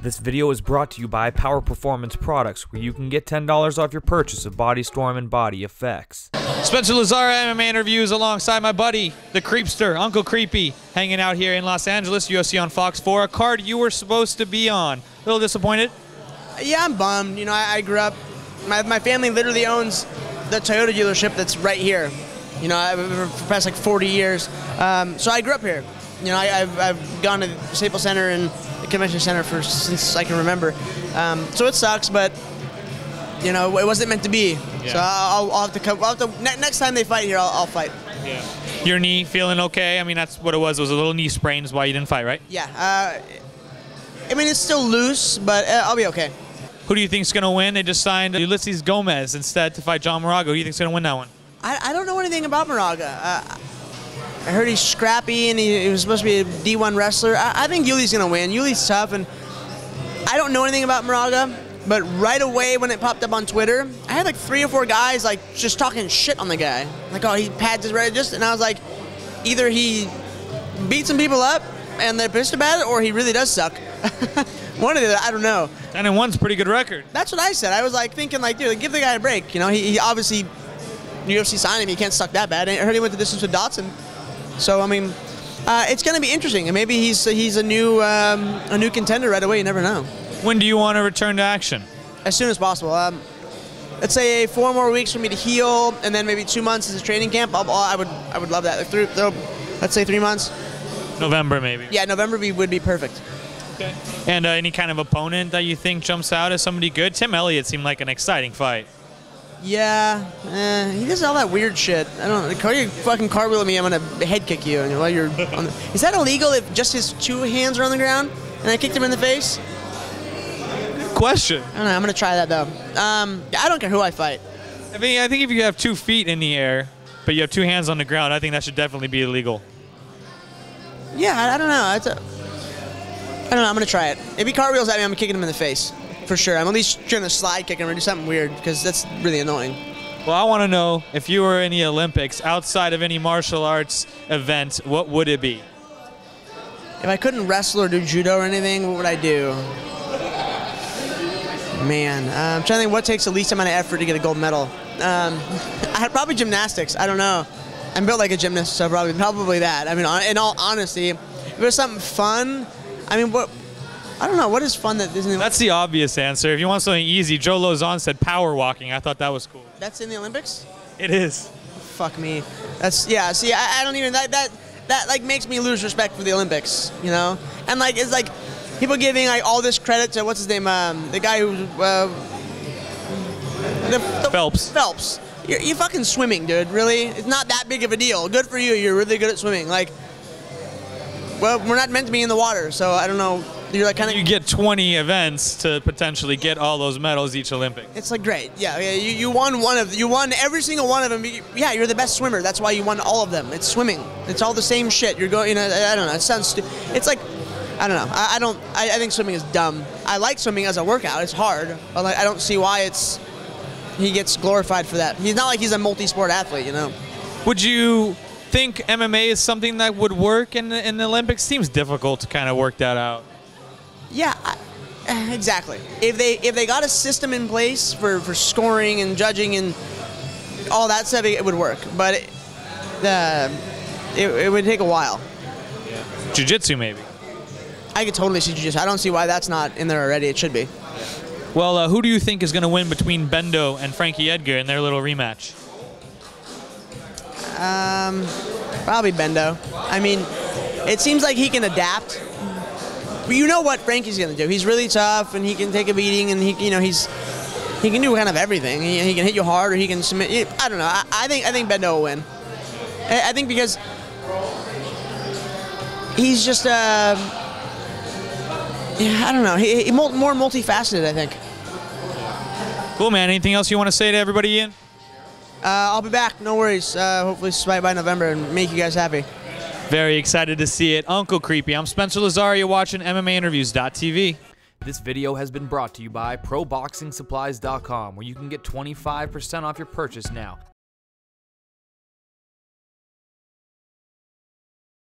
This video is brought to you by Power Performance Products, where you can get $10 off your purchase of Body Storm and Body Effects. Spencer Lazara MMA interviews alongside my buddy, the Creepster, Uncle Creepy, hanging out here in Los Angeles, UFC on Fox 4, a card you were supposed to be on. A little disappointed? Yeah, I'm bummed. You know, I grew up, my family literally owns the Toyota dealership that's right here. You know, for the past like 40 years. So I grew up here. You know, I've gone to Staples Center and the Convention Center since I can remember. So it sucks, but you know, it wasn't meant to be. Yeah. So I'll have to come. Next time they fight here, I'll fight. Yeah. Your knee feeling okay? I mean, that's what it was. It was a little knee sprain, is why you didn't fight, right? Yeah. I mean, it's still loose, but I'll be okay. Who do you think's gonna win? They just signed Ulysses Gomez instead to fight John Moraga. Who do you think's gonna win that one? I don't know anything about Moraga. I heard he's scrappy and he was supposed to be a D1 wrestler. I think Yuli's going to win. Yuli's tough, and I don't know anything about Moraga, but right away when it popped up on Twitter, I had like 3 or 4 guys like just talking shit on the guy. Like, oh, he pads his register, and I was like, either he beats some people up and they're pissed about it, or he really does suck. One of the other, I don't know. 10-1's a pretty good record. That's what I said. I was like thinking like, dude, give the guy a break. You know, he obviously, UFC signed him, he can't suck that bad. I heard he went the distance with Dotson. So I mean, it's going to be interesting, and maybe he's a new contender right away. You never know. When do you want to return to action? As soon as possible. Let's say 4 more weeks for me to heal, and then maybe 2 months as a training camp. I would love that. Like let's say 3 months. November maybe. Yeah, November would be perfect. Okay. And any kind of opponent that you think jumps out as somebody good? Tim Elliott seemed like an exciting fight. Yeah, he does all that weird shit. I don't know. Call you fucking cartwheel at me, I'm gonna head kick you. And while you're on the, is that illegal if just his 2 hands are on the ground and I kicked him in the face? Good question. I don't know. I'm gonna try that though. I don't care who I fight. I mean, I think if you have 2 feet in the air, but you have 2 hands on the ground, I think that should definitely be illegal. Yeah, I don't know. I don't know. I'm gonna try it. If he cartwheels at me, I'm kicking him in the face. For sure. I'm at least trying to slide kick him or do something weird, because that's really annoying. Well, I want to know, if you were in the Olympics, outside of any martial arts event, what would it be? If I couldn't wrestle or do judo or anything, what would I do? Man, I'm trying to think what takes the least amount of effort to get a gold medal. Probably gymnastics. I don't know. I'm built like a gymnast, so probably that. I mean, in all honesty, if it was something fun, I mean, I don't know. What is fun that isn't? That's the obvious answer. If you want something easy, Joe Lozon said power walking. I thought that was cool. That's in the Olympics? It is. Fuck me. That's, yeah, see, I don't even, that like makes me lose respect for the Olympics, you know? And like, it's like people giving like all this credit to, what's his name, the guy who, Phelps. Phelps. You're fucking swimming, dude, really? It's not that big of a deal. Good for you, you're really good at swimming. Like, well, we're not meant to be in the water, so I don't know. You're like kind of. You get 20 events to potentially get all those medals each Olympic. It's like great, yeah. You won you won every single one of them. Yeah, you're the best swimmer. That's why you won all of them. It's swimming. It's all the same shit. You're going. You know, I don't know. It sounds stupid. It's like, I don't know. I think swimming is dumb. I like swimming as a workout. It's hard, but like I don't see why he gets glorified for that. He's not like he's a multi-sport athlete, you know. Would you think MMA is something that would work in the Olympics? Seems difficult to kind of work that out. Yeah, exactly. If they got a system in place for scoring and judging and all that stuff, it would work. But it would take a while. Yeah. Jiu-jitsu, maybe. I could totally see jiu-jitsu. I don't see why that's not in there already. It should be. Well, who do you think is going to win between Bendo and Frankie Edgar in their little rematch? Probably Bendo. I mean, it seems like he can adapt. But you know what Frankie's gonna do. He's really tough, and he can take a beating, and he can do kind of everything. He can hit you hard, or he can submit. I don't know. I think Bendo will win. I think because he's just yeah, I don't know. He more multifaceted, I think. Cool, man. Anything else you want to say to everybody, Ian? I'll be back. No worries. Hopefully by November and make you guys happy. Very excited to see it. Uncle Creepy. I'm Spencer Lazara. You're watching MMAinterviews.tv. This video has been brought to you by ProBoxingSupplies.com, where you can get 25% off your purchase now.